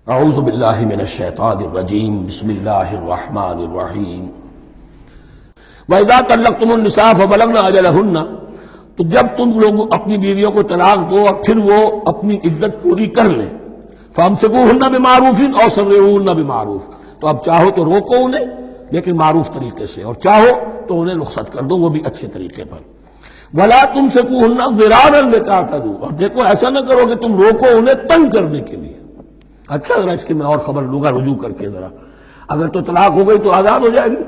اعوذ باللہ من الشیطان الرجیم بسم اللہ الرحمن الرحیم وَإِذَا طَلَّقْتُمُ النِّسَاءَ فَبَلَغْنَ أَجَلَهُنَّ، تو جب تم لوگ اپنی بیویوں کو طلاق دو اور پھر وہ اپنی عدت پوری کر لیں، فَأَمْسِكُوهُنَّ بِمَعْرُوفٍ أَوْ سَرِّحُوهُنَّ بِمَعْرُوفٍ، تو اب چاہو تو روکو انہیں لیکن معروف طریقے سے، اور چاہو تو انہیں رخصت کر دو وہ بھی اچھے طریقے پر۔ وَلَا تُمْسِكُوهُنَّ ضِرَارًا لِتَعْتَدُوا، اور دیکھو ایسا نہ کرو کہ تم روکو انہیں تنگ کرنے کے لیے۔ اچھا ذرا اس کی میں اور خبر لوں گا رجوع کر کے، ذرا اگر تو طلاق ہو گئی تو آزاد ہو جائے گی،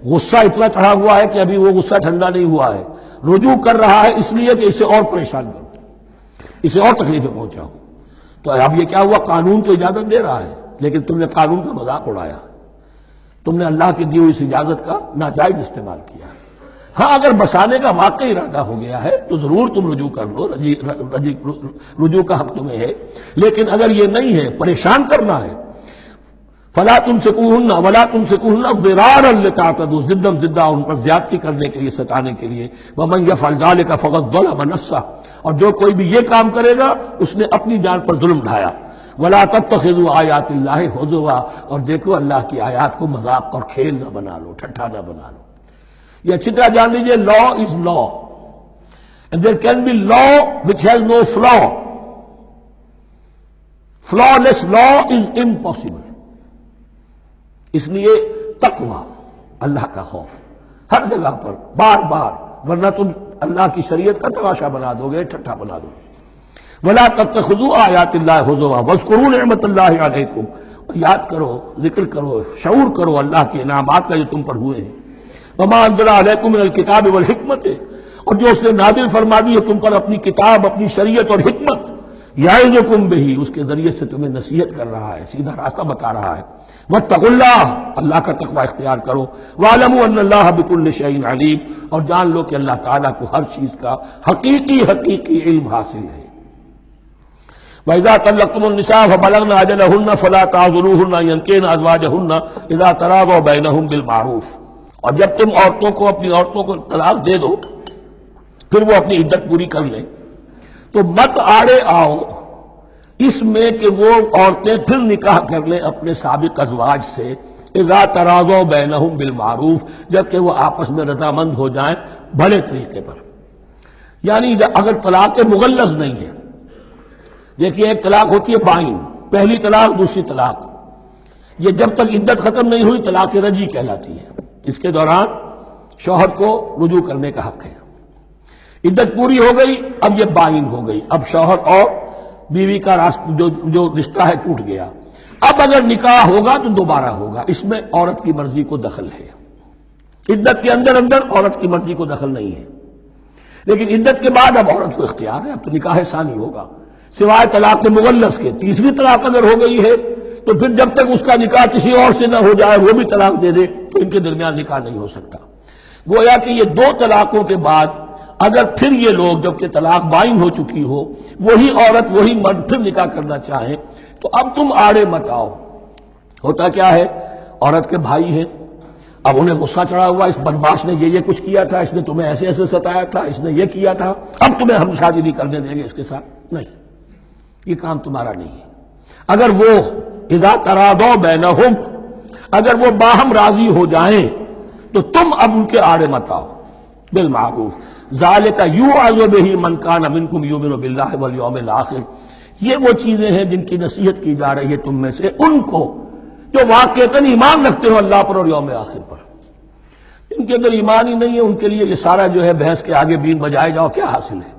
غصہ اتنا چڑھا ہوا ہے کہ ابھی وہ غصہ ٹھنڈا نہیں ہوا ہے، رجوع کر رہا ہے اس لیے کہ اسے اور پریشان کرو، اسے اور تکلیفیں پہنچاؤ۔ تو اب یہ کیا ہوا، قانون تو اجازت دے رہا ہے لیکن تم نے قانون کا مذاق اڑایا، تم نے اللہ کی دی ہوئی اس اجازت کا ناجائز استعمال کیا۔ ہاں اگر بسانے کا واقعی ارادہ ہو گیا ہے تو ضرور تم رجوع کر لو، رجوع کا حق تمہیں ہے، لیکن اگر یہ نہیں ہے، پریشان کرنا ہے، فلا تمسکوہن ولا تمسکوہن ضرارا لتعتدوا، ضدہ ان پر زیادتی کرنے کے لیے، ستانے کے لیے۔ ومن یفعل ذلک فقد ظلم نفسہ، اور جو کوئی بھی یہ کام کرے گا اس نے اپنی جان پر ظلم ڈھایا۔ ولا تتخذوا آیات اللہ ہزوا، اور دیکھو اللہ کی آیات کو مذاق اور کھیل نہ بنا لو، ٹھٹھا نہ بنا لو۔ یہ اچھی طرح جان لیجیے، لا از لا and there can be law which has no flaw. Flawless law is impossible. اس لیے تقوی، اللہ کا خوف ہر جگہ پر بار بار، ورنہ تم اللہ کی شریعت کا تماشا بنا دو گے، ٹھٹھا بنا دو گے۔ وَلَا تَتَّخِذُوا آیَاتِ اللَّهِ هُزُوًا وَاذْكُرُوا نِعْمَتَ اللَّهِ عَلَيْكُمْ، اور یاد کرو، ذکر کرو، شعور کرو اللہ کے انعامات کا جو تم پر ہوئے ہیں۔ وَمَا أَنزَلَ عَلَيْكُمْ مِنَ الْكِتَابِ وَالْحِكْمَةِ، اور جو اس نے نازل فرما دی ہے تم پر اپنی کتاب، اپنی شریعت اور حکمت، یعظکم بہ، اس کے ذریعے سے تمہیں نصیحت کر رہا ہے، سیدھا راستہ بتا رہا ہے۔ واتقوا اللہ، اللہ کا تقوی اختیار کرو۔ وَاعْلَمُوا أَنَّ اللَّهَ بِكُلِّ شَيْءٍ عَلِيمٌ، اور جان لو کہ اللہ تعالیٰ کو ہر چیز کا حقیقی علم حاصل ہے۔ وَإِذَا طَلَّقْتُمُ النِّسَاءَ فَبَلَغْنَ أَجَلَهُنَّ فَلَا تَعْضُلُوهُنَّ أَن يَنكِحْنَ أَزْوَاجَهُنَّ إِذَا تَرَاضَوْا بَيْنَهُم بِالْمَعْرُوفِ، اور جب تم اپنی عورتوں کو طلاق دے دو پھر وہ اپنی عدت پوری کر لیں، تو مت آڑے آؤ اس میں کہ وہ عورتیں پھر نکاح کر لیں اپنے سابق ازواج سے، اذا تراضوا بینہم بالمعروف، جبکہ وہ آپس میں رضامند ہو جائیں بھلے طریقے پر۔ یعنی اگر طلاق مغلظ نہیں ہے، دیکھیے ایک طلاق ہوتی ہے بائن، پہلی طلاق، دوسری طلاق، یہ جب تک عدت ختم نہیں ہوئی طلاق رجعی کہلاتی ہے، اس کے دوران شوہر کو رجوع کرنے کا حق ہے۔ عدت پوری ہو گئی، اب یہ بائن ہو گئی، اب شوہر اور بیوی کا جو رشتہ ہے ٹوٹ گیا۔ اب اگر نکاح ہوگا تو دوبارہ ہوگا، اس میں عورت کی مرضی کو دخل ہے۔ عدت کے اندر عورت کی مرضی کو دخل نہیں ہے، لیکن عدت کے بعد اب عورت کو اختیار ہے، اب تو نکاح ثانی ہوگا، سوائے طلاق مغلظ کے۔ تیسری طلاق اگر ہو گئی ہے تو پھر جب تک اس کا نکاح کسی اور سے نہ ہو جائے، وہ بھی طلاق دے دے، تو ان کے درمیان نکاح نہیں ہو سکتا۔ گویا کہ یہ دو طلاقوں کے بعد اگر پھر یہ لوگ جبکہ طلاق بائن ہو چکی ہو، وہی عورت وہی مرد پھر نکاح کرنا چاہیں، تو اب تم آڑے مت آؤ۔ ہوتا کیا ہے، عورت کے بھائی ہیں، اب انہیں غصہ چڑھا ہوا، اس بدماش نے یہ کچھ کیا تھا، اس نے تمہیں ایسے ستایا تھا، اس نے یہ کیا تھا، اب تمہیں ہم شادی نہیں کرنے دیں گے اس کے ساتھ۔ نہیں، یہ کام تمہارا نہیں ہے۔ اگر وہ اذا تراضوا بینہم، اگر وہ باہم راضی ہو جائیں تو تم اب ان کے آڑے مت آؤ، بالمعروف۔ ذالک یوعظ بہ من کان منکم یؤمن باللہ والیوم الآخر، یہ وہ چیزیں ہیں جن کی نصیحت کی جا رہی ہے تم میں سے ان کو جو واقعتاً ایمان رکھتے ہو اللہ پر اور یوم آخر پر۔ ان کے اندر ایمان ہی نہیں ہے، ان کے لیے یہ سارا جو ہے بحث کے آگے بین بجائے جاؤ کیا حاصل ہے،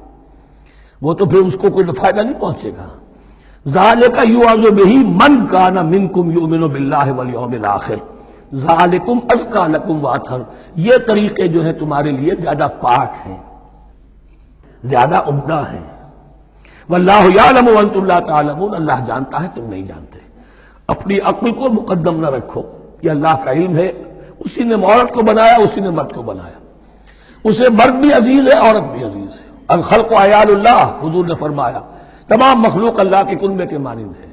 وہ تو پھر اس کو کوئی فائدہ نہیں پہنچے گا۔ ذالک یوعظ بہ من کان منکم یؤمن باللہ والیوم الآخر ذالکم ازکی لکم واطہر، یہ طریقے جو ہیں تمہارے لیے زیادہ پاک ہیں، زیادہ عمدہ ہیں۔ واللہ یعلم وانتم لا تعلمون، اللہ جانتا ہے تم نہیں جانتے۔ اپنی عقل کو مقدم نہ رکھو، یہ اللہ کا علم ہے، اسی نے عورت کو بنایا، اسی نے مرد کو بنایا، اسے مرد بھی عزیز ہے، عورت بھی عزیز ہے۔ الخلق عیال اللہ، حضور نے فرمایا تمام مخلوق اللہ کے کنبے کے مانند ہے۔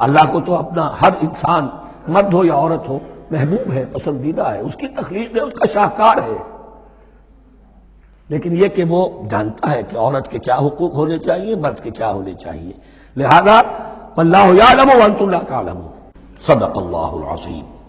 اللہ کو تو اپنا ہر انسان، مرد ہو یا عورت ہو، محبوب ہے، پسندیدہ ہے، اس کی تخلیق ہے، اس کا شاہکار ہے، لیکن یہ کہ وہ جانتا ہے کہ عورت کے کیا حقوق ہونے چاہیے، مرد کے کیا ہونے چاہیے۔ لہذا واللہ یعلم وانتم لا تعلمون۔ صدق اللہ العظیم۔